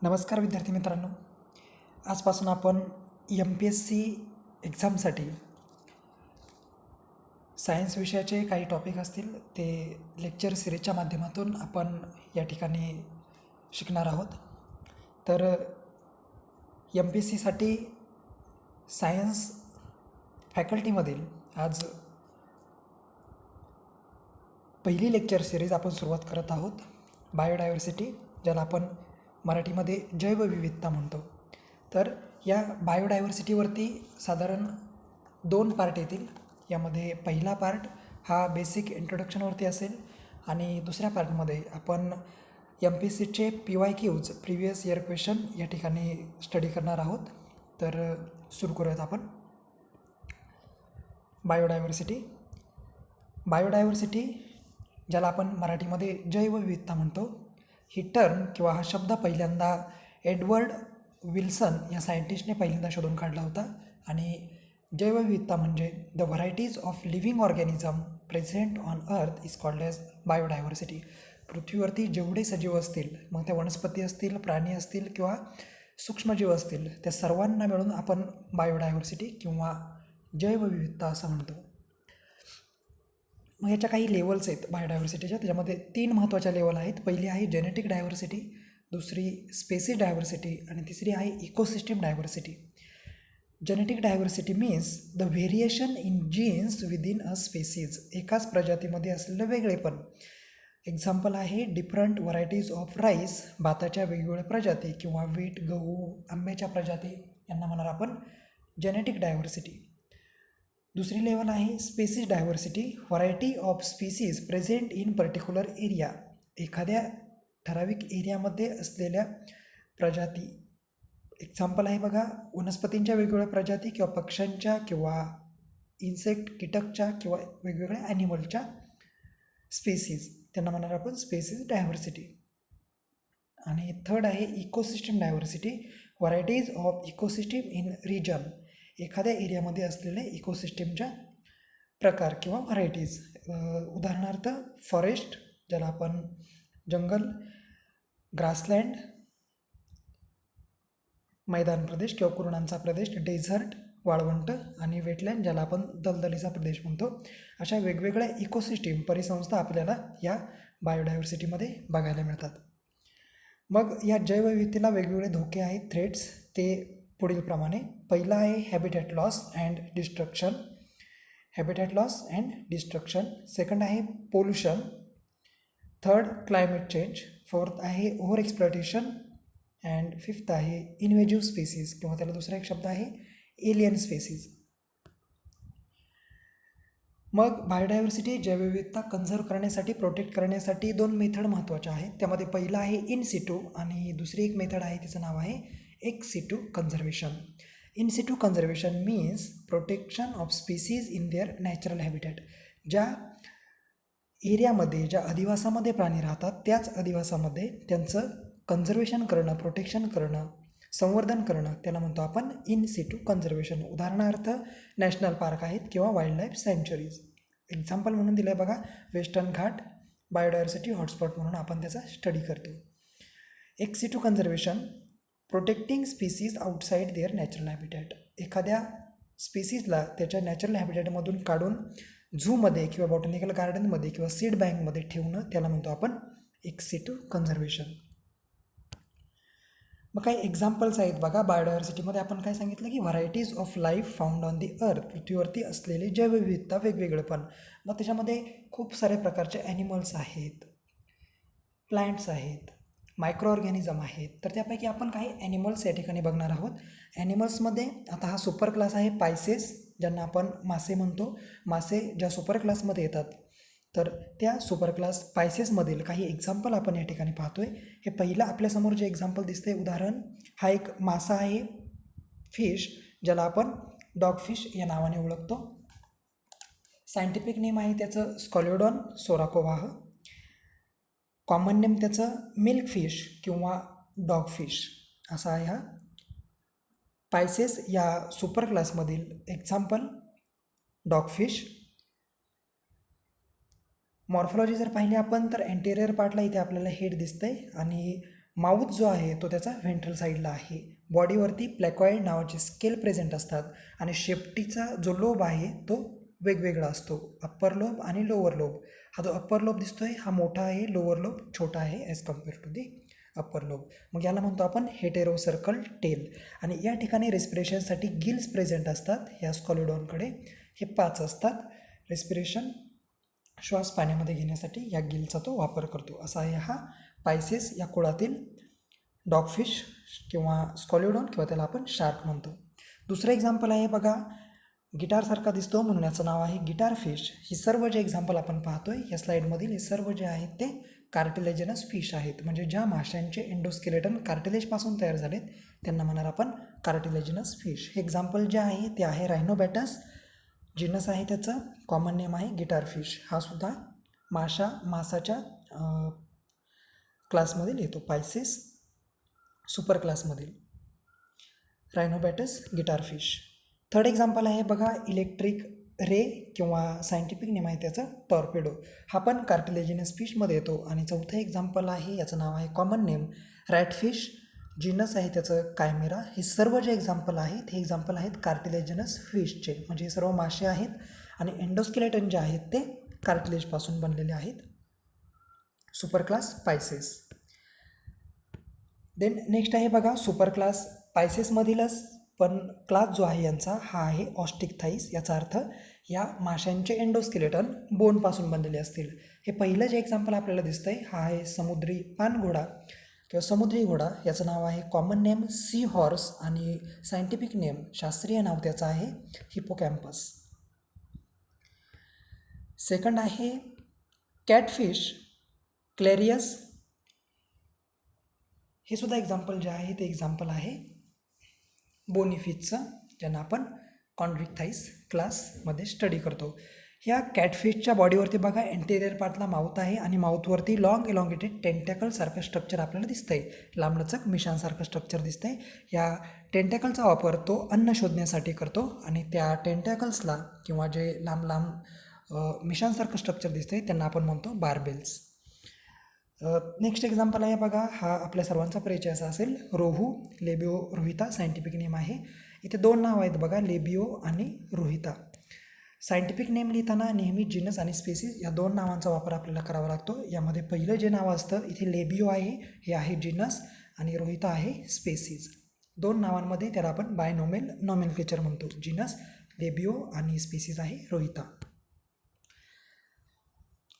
नमस्कार विद्यार्थी मित्रांनो, आजपासून आपण MPSC एक्झामसाठी सायन्स विषयाचे काही टॉपिक असतील ते लेक्चर सिरीजच्या माध्यमातून आपण या ठिकाणी शिकणार आहोत. तर MPSCसाठी सायन्स फॅकल्टीमधील आज पहिली लेक्चर सिरीज आपण सुरुवात करत आहोत. बायोडायव्हर्सिटी, ज्याला आपण मराठीमध्ये जैवविविधता म्हणतो. तर या बायोडायव्हर्सिटीवरती साधारण 2 पार्ट येतील. यामध्ये पहिला पार्ट हा बेसिक इंट्रोडक्शनवरती असेल आणि दुसऱ्या पार्टमध्ये आपण MPSCचे PYQs प्रिव्हियस इयर क्वेश्चन या ठिकाणी स्टडी करणार आहोत. तर सुरू करूयात आपण. बायोडायव्हर्सिटी ज्याला आपण मराठीमध्ये जैवविविधता म्हणतो, ही टर्म किंवा हा शब्द पहिल्यांदा एडवर्ड विल्सन या सायंटिस्टने पहिल्यांदा शोधून काढला होता. आणि जैवविविधता म्हणजे the varieties of living organism present on earth is called as biodiversity. पृथ्वीवरती जेवढे सजीव असतील, मग त्या वनस्पती असतील, प्राणी असतील किंवा सूक्ष्मजीव असतील, त्या सर्वांना मिळून आपण बायोडायव्हर्सिटी किंवा जैवविविधता असं म्हणतो. मग याच्या काही लेवल्स आहेत बायोडायव्हर्सिटीच्या. त्याच्यामध्ये 3 महत्त्वाच्या लेवल आहेत. पहिली आहे जेनेटिक डायव्हर्सिटी, दुसरी स्पेसिस डायव्हर्सिटी आणि तिसरी आहे ecosystem diversity. Genetic diversity means the variation in genes within a species. एकाच प्रजातीमध्ये असलेलं वेगळेपण. एक्झाम्पल आहे डिफरंट व्हरायटीज ऑफ राईस, भाताच्या वेगवेगळ्या प्रजाती, किंवा वीट, गहू, आंब्याच्या प्रजाती, यांना म्हणणार आपण जेनेटिक डायव्हर्सिटी. दुसरी लेवल आहे species diversity, variety of species present in particular area. एखाद्या ठराविक एरियामध्ये असलेल्या प्रजाती. एक्झाम्पल आहे बघा, वनस्पतींच्या वेगवेगळ्या प्रजाती किंवा पक्ष्यांच्या किंवा इन्सेक्ट कीटकच्या किंवा वेगवेगळ्या ॲनिमलच्या स्पेसीज, त्यांना म्हणणार आपण स्पेसिस डायव्हर्सिटी. आणि थर्ड आहे ecosystem diversity, varieties of ecosystem in region. एखाद्या एरियामध्ये असलेले इकोसिस्टमच्या प्रकार किंवा व्हरायटीज. उदाहरणार्थ फॉरेस्ट, ज्याला आपण जंगल, ग्रासलँड, मैदान प्रदेश किंवा कुरणांचा प्रदेश, डेझर्ट, वाळवंट, आणि वेटलँड, ज्याला आपण दलदलीचा प्रदेश म्हणतो. अशा वेगवेगळ्या इकोसिस्टीम, परिसंस्था आपल्याला या बायोडायव्हर्सिटीमध्ये बघायला मिळतात. मग या जैवविविधतेला वेगवेगळे धोके आहेत, थ्रेट्स. ते पुढील प्रमाणे. पहिला आहे habitat loss and destruction. Second आहे pollution. Third climate change. Fourth आहे ओव्हर एक्सप्लॉयटेशन. अँड फिफ्थ आहे इन्व्हेजिव्ह स्पेसीज, किंवा त्याला दुसरा एक शब्द आहे एलियन स्पेसीज. मग बायोडायव्हर्सिटी, जैवविविधता कन्झर्व करण्यासाठी, प्रोटेक्ट करण्यासाठी 2 मेथड महत्त्वाच्या आहेत. त्यामध्ये पहिला आहे इन सिटू आणि दुसरी एक मेथड आहे, तिचं नाव आहे x situ conservation. In Situ conservation means protection of species in their natural habitat. ज्या एरियामध्ये, ज्या अधिवासामध्ये प्राणी राहतात, त्याच अधिवासामध्ये त्यांचं कन्झर्वेशन करणं, प्रोटेक्शन करणं, संवर्धन करणं, त्याला म्हणतो आपण इन सिटू कन्झर्वेशन. उदाहरणार्थ नॅशनल पार्क आहेत किंवा वाईल्ड लाईफ सँच्युरीज. एक्झाम्पल म्हणून दिलं आहे बघा, वेस्टर्न घाट बायोडायव्हर्सिटी हॉटस्पॉट म्हणून आपण त्याचा स्टडी करतो. Ex situ conservation, protecting species outside their natural habitat. एखाद्या स्पीसीजला त्याच्या नॅचरल हॅबिटॅटमधून काढून झूमध्ये किंवा बॉटॅनिकल गार्डनमध्ये किंवा सीड बँकमध्ये ठेवणं, त्याला म्हणतो आपण एक्स सिटू कन्झर्वेशन. मग काही एक्झाम्पल्स आहेत बघा. बायोडायव्हर्सिटीमध्ये आपण काय सांगितलं की varieties of life found on the अर्थ, पृथ्वीवरती असलेले जैवविविधता, वेगवेगळेपण. मग त्याच्यामध्ये खूप सारे प्रकारचे ॲनिमल्स आहेत, प्लांट्स आहेत, मायक्रो ऑर्गॅनिझम आहेत. तर त्यापैकी आपण काही ॲनिमल्स या ठिकाणी बघणार आहोत. ॲनिमल्समध्ये आता हा सुपर क्लास आहे पायसेस, ज्यांना आपण मासे म्हणतो. मासे ज्या सुपर क्लासमध्ये येतात, तर त्या सुपर क्लास पायसेसमधील काही एक्झाम्पल आपण या ठिकाणी पाहतो आहे. हे पहिलं आपल्यासमोर जे एक्झाम्पल दिसते, उदाहरण, हा एक मासा आहे, फिश, ज्याला आपण डॉग फिश या नावाने ओळखतो. सायंटिफिक नेम आहे त्याचं स्कॉलिओडॉन सोराकोव्हाह. कॉमन नेम त्याचं मिल्क फिश किंवा डॉग फिश असा आहे हा. पायसेस या सुपर क्लासमधील एक्झाम्पल डॉग फिश. मॉर्फॉलॉजी जर पाहिली आपण तर एंटेरियर पार्टला इथे आपल्याला हेड दिसतंय आणि माउथ जो आहे तो त्याचा व्हेंट्रल साईडला आहे. बॉडीवरती प्लॅकॉइड नावाचे स्केल प्रेझेंट असतात आणि शेपटीचा जो लोब आहे तो वेगवेगळा असतो, अप्पर लोब आणि लोअर लोब. हा जो अप्पर लोब दिसतोय हा मोठा आहे, लोअर लोब छोटा आहे as compare to the upper lobe. मग याला म्हणतो आपण हेटेरो सर्कल टेल. आणि या ठिकाणी रेस्पिरेशनसाठी गिल्स प्रेझेंट असतात ह्या स्कॉलिडॉनकडे. हे 5 असतात. रेस्पिरेशन श्वास पाण्यामध्ये घेण्यासाठी या गिलचा तो वापर करतो. असा आहे हा पायसेस या कुळातील डॉगफिश किंवा स्कॉलिडॉन किंवा त्याला आपण शार्क म्हणतो. दुसरं एक्झाम्पल आहे बघा, गिटारसारखा दिसतो म्हणून याचं नाव आहे गिटार फिश. ही सर्व जे एक्झाम्पल आपण पाहतोय या स्लाईडमधील हे सर्व जे आहेत ते कार्टिलेजनस फिश आहेत. म्हणजे ज्या माशांचे एंडोस्केलेटन कार्टिलेजपासून तयार झालेत त्यांना म्हणणार आपण कार्टिलेजनस फिश. हे एक्झाम्पल जे आहे ते आहे रायनोबॅटस, जिनस आहे त्याचं, कॉमन नेम आहे गिटार फिश. हा सुद्धा मासाच्या क्लासमधील येतो, पायसेस सुपर क्लासमधील. Rhinobatos guitar fish. Third example आहे बघा, इलेक्ट्रिक रे किंवा सायंटिफिक नेम आहे त्याचं टॉर्पेडो. हा पण कार्टिलेजिनस फिशमध्ये येतो. आणि चौथं एक्झाम्पल आहे, याचं नाव आहे कॉमन नेम रॅटफिश, जिनस आहे त्याचं कायमेरा. हे सर्व जे एक्झाम्पल आहेत हे एक्झाम्पल आहेत कार्टिलेजनस फिशचे. म्हणजे हे सर्व मासे आहेत आणि एंडोस्केलेटन जे आहेत ते कार्टिलेजपासून बनलेले आहेत. Super class Pisces. Then next आहे बघा सुपर क्लास पायसेसमधीलच पण क्लास जो आहे यांचा हा आहे ऑस्टिकथाईस. याचा अर्थ या माशांचे एंडोस्केलेटन बोनपासून बनलेले असतील. हे पहिलं जे एक्झाम्पल आपल्याला दिसतंय हा आहे समुद्री पाणघोडा किंवा समुद्री घोडा. याचं नाव आहे कॉमन नेम सी हॉर्स आणि सायंटिफिक नेम शास्त्रीय नाव त्याचं आहे हिपोकॅम्पस. सेकंड आहे कॅटफिश क्लेरियस. हे सुद्धा एक्झाम्पल जे आहे ते एक्झाम्पल आहे बोनीफिशचं, ज्यांना आपण कॉन्ड्रिक्थाईस क्लासमध्ये स्टडी करतो. ह्या कॅटफिशच्या बॉडीवरती बघा एंटेरियर पार्टला माउथ आहे आणि माउथवरती लॉंग एलॉंगेटेड टेंटॅकलसारखं स्ट्रक्चर आपल्याला दिसतंय, लांबलचक मिशांसारखं स्ट्रक्चर दिसतंय. या टेंटॅकलचा वापर तो अन्न शोधण्यासाठी करतो आणि त्या टेंटॅकल्सला किंवा जे लांब लांब मिशांसारखं स्ट्रक्चर दिसतंय त्यांना आपण म्हणतो बार्बेल्स. नेक्स्ट एक्झाम्पल आहे बघा, हा आपल्या सर्वांचा परिचय असा असेल रोहू, लेबिओ रोहिता सायंटिफिक नेम आहे. इथे 2 नाव आहेत बघा, लेबिओ आणि रोहिता. सायंटिफिक नेम लिहिताना नेहमी जिनस आणि स्पेसिस या 2 नावांचा वापर आपल्याला करावा लागतो. यामध्ये पहिलं जे नाव असतं इथे लेबिओ आहे, हे आहे जिनस आणि रोहिता आहे स्पेसिस. 2 नावांमध्ये त्याला आपण बायनोमेल नॉमेनक्लेचर म्हणतो. जिनस लेबिओ आणि स्पेसिस आहे रोहिता.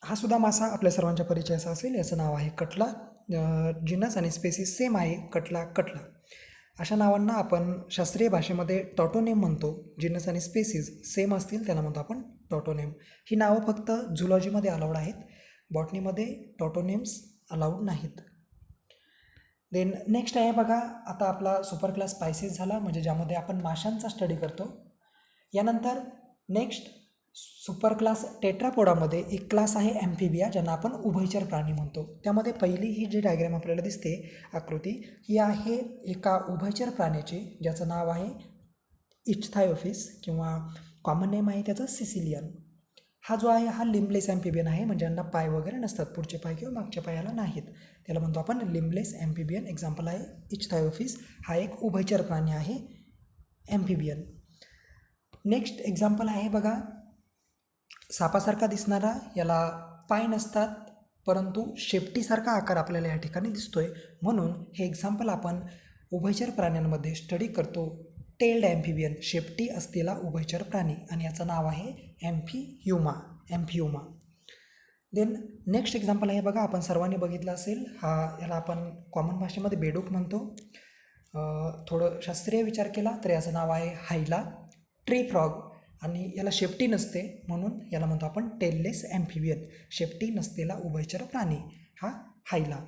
हा सुद्धा मासा आपल्या सर्वांच्या परिचयाचा असेल. याचं नाव आहे कटला. जिनस आणि स्पेसिस सेम आहे, कटला. अशा नावांना आपण शास्त्रीय भाषेमध्ये टॉटोनेम म्हणतो. जिनस आणि स्पेसिस सेम असतील त्याला म्हणतो आपण टॉटोनेम. ही नावं फक्त झुलॉजीमध्ये अलाउड आहेत, बॉटनीमध्ये टॉटोनेम्स अलाउड नाहीत. देन नेक्स्ट आहे बघा, आता आपला सुपर क्लास पायसेस झाला म्हणजे ज्यामध्ये आपण माशांचा स्टडी करतो. यानंतर नेक्स्ट सुपर क्लास टेट्रापोडामध्ये एक क्लास आहे ॲम्फिबिया, ज्यांना आपण उभयचर प्राणी म्हणतो. त्यामध्ये पहिली ही जी डायग्राम आपल्याला दिसते आकृती, ही आहे एका उभयचर प्राण्याची ज्याचं नाव आहे इचथायोफिस किंवा कॉमन नेम आहे त्याचं सिसिलियन. हा जो आहे हा लिम्बलेस ॲम्फिबियन आहे, म्हणजे यांना पाय वगैरे नसतात, पुढचे पाय किंवा मागच्या पायाला नाहीत. त्याला म्हणतो आपण लिम्बलेस ॲम्फिबियन. एक्झाम्पल आहे इचथायोफिस. हा एक उभयचर प्राणी आहे ॲम्फिबियन. नेक्स्ट एक्झाम्पल आहे बघा सापासारखा दिसणारा, याला पाय नसतात परंतु शेपटीसारखा आकार आपल्याला या ठिकाणी दिसतोय, म्हणून हे एक्झाम्पल आपण उभयचर प्राण्यांमध्ये स्टडी करतो. टेल्ड ॲम्फिबियन, शेपटी असलेला उभयचर प्राणी, आणि याचं नाव आहे ॲम्फियुमा. देन नेक्स्ट एक्झाम्पल आहे बघा, आपण सर्वांनी बघितलं असेल, याला आपण कॉमन भाषेमध्ये बेडूक म्हणतो. थोडं शास्त्रीय विचार केला तर याचं नाव आहे हायला ट्री फ्रॉग, आणि याला शेपटी नसते म्हणून याला म्हणतो आपण टेललेस ॲम्फिबियन, शेपटी नसलेला उभयचर प्राणी हा हायला.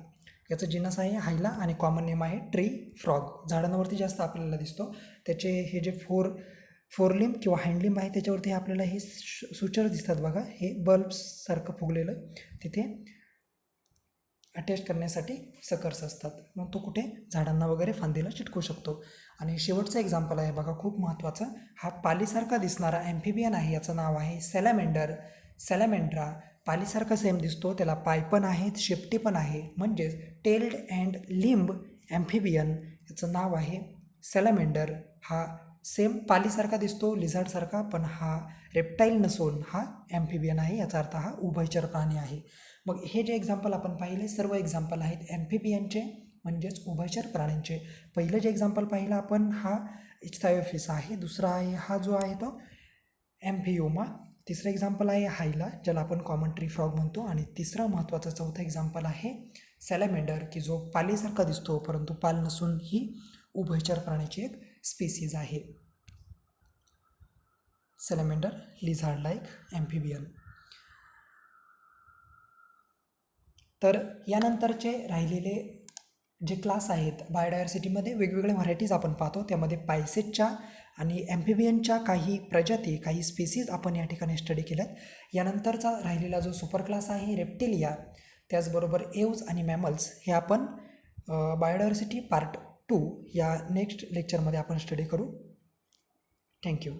याचं जिनस आहे हायला आणि कॉमन नेम आहे ट्री फ्रॉग. झाडांवरती जास्त आपल्याला दिसतो. त्याचे हे जे फोरलिंब किंवा हँडलिंब आहे त्याच्यावरती आपल्याला हे सुचर दिसतात बघा, हे बल्ब्ससारखं फुगलेलं, तिथे अटॅच करण्यासाठी सकर्स असतात. मग तो कुठे झाडांना वगैरे फांदीला चिटकू शकतो. आणि शेवटचं एक्झाम्पल आहे बघा खूप महत्त्वाचं, हा पालीसारखा दिसणारा ॲम्फिबियन आहे, याचं नाव आहे सॅलॅमेंड्रा. पालीसारखा सेम दिसतो, त्याला पाय पण आहेत, शेपटी पण आहे, म्हणजेच टेल्ड अँड लिंब ॲम्फिबियन याचं नाव आहे सॅलमेंडर. हा सेम पालीसारखा दिसतो, लिझार्डसारखा, पण हा रेप्टाईल नसून हा ॲम्फिबियन आहे. याचा अर्थ हा उभयचर प्राणी आहे. मग हे जे एक्झाम्पल आपण पाहिले सर्व एक्झाम्पल आहेत ॲम्फिबियनचे, म्हणजेच उभयचर प्राण्यांचे. पहिलं जे एक्झाम्पल पाहिलं आपण हा इच्थायोफिस आहे, दुसरा आहे हा जो आहे तो ॲम्फियोमा, तिसरं एक्झाम्पल आहे हायला ज्याला आपण कॉमन ट्री फ्रॉग म्हणतो, आणि तिसरं महत्त्वाचं चौथं एक्झाम्पल आहे सॅलमेंडर की जो पालीसारखा दिसतो परंतु पाल नसून ही उभयचर प्राण्याची एक स्पीसीज आहे. सॅलमेंडर लिझार्ड लाईक ॲम्फिबियन. तर यानंतरचे राहिलेले जे क्लास आहेत बायोडायव्हर्सिटीमध्ये वेगवेगळ्या व्हरायटीज आपण पाहतो. त्यामध्ये पायसेटच्या आणि ॲम्फिबियनच्या काही प्रजाती, काही स्पीसीज आपण या ठिकाणी स्टडी केल्यात. यानंतरचा राहिलेला जो सुपर क्लास आहे रेप्टिलिया, त्याचबरोबर एव्ज आणि मॅमल्स हे आपण बायोडायव्हर्सिटी पार्ट 2 या नेक्स्ट लेक्चरमध्ये आपण स्टडी करू. थँक्यू.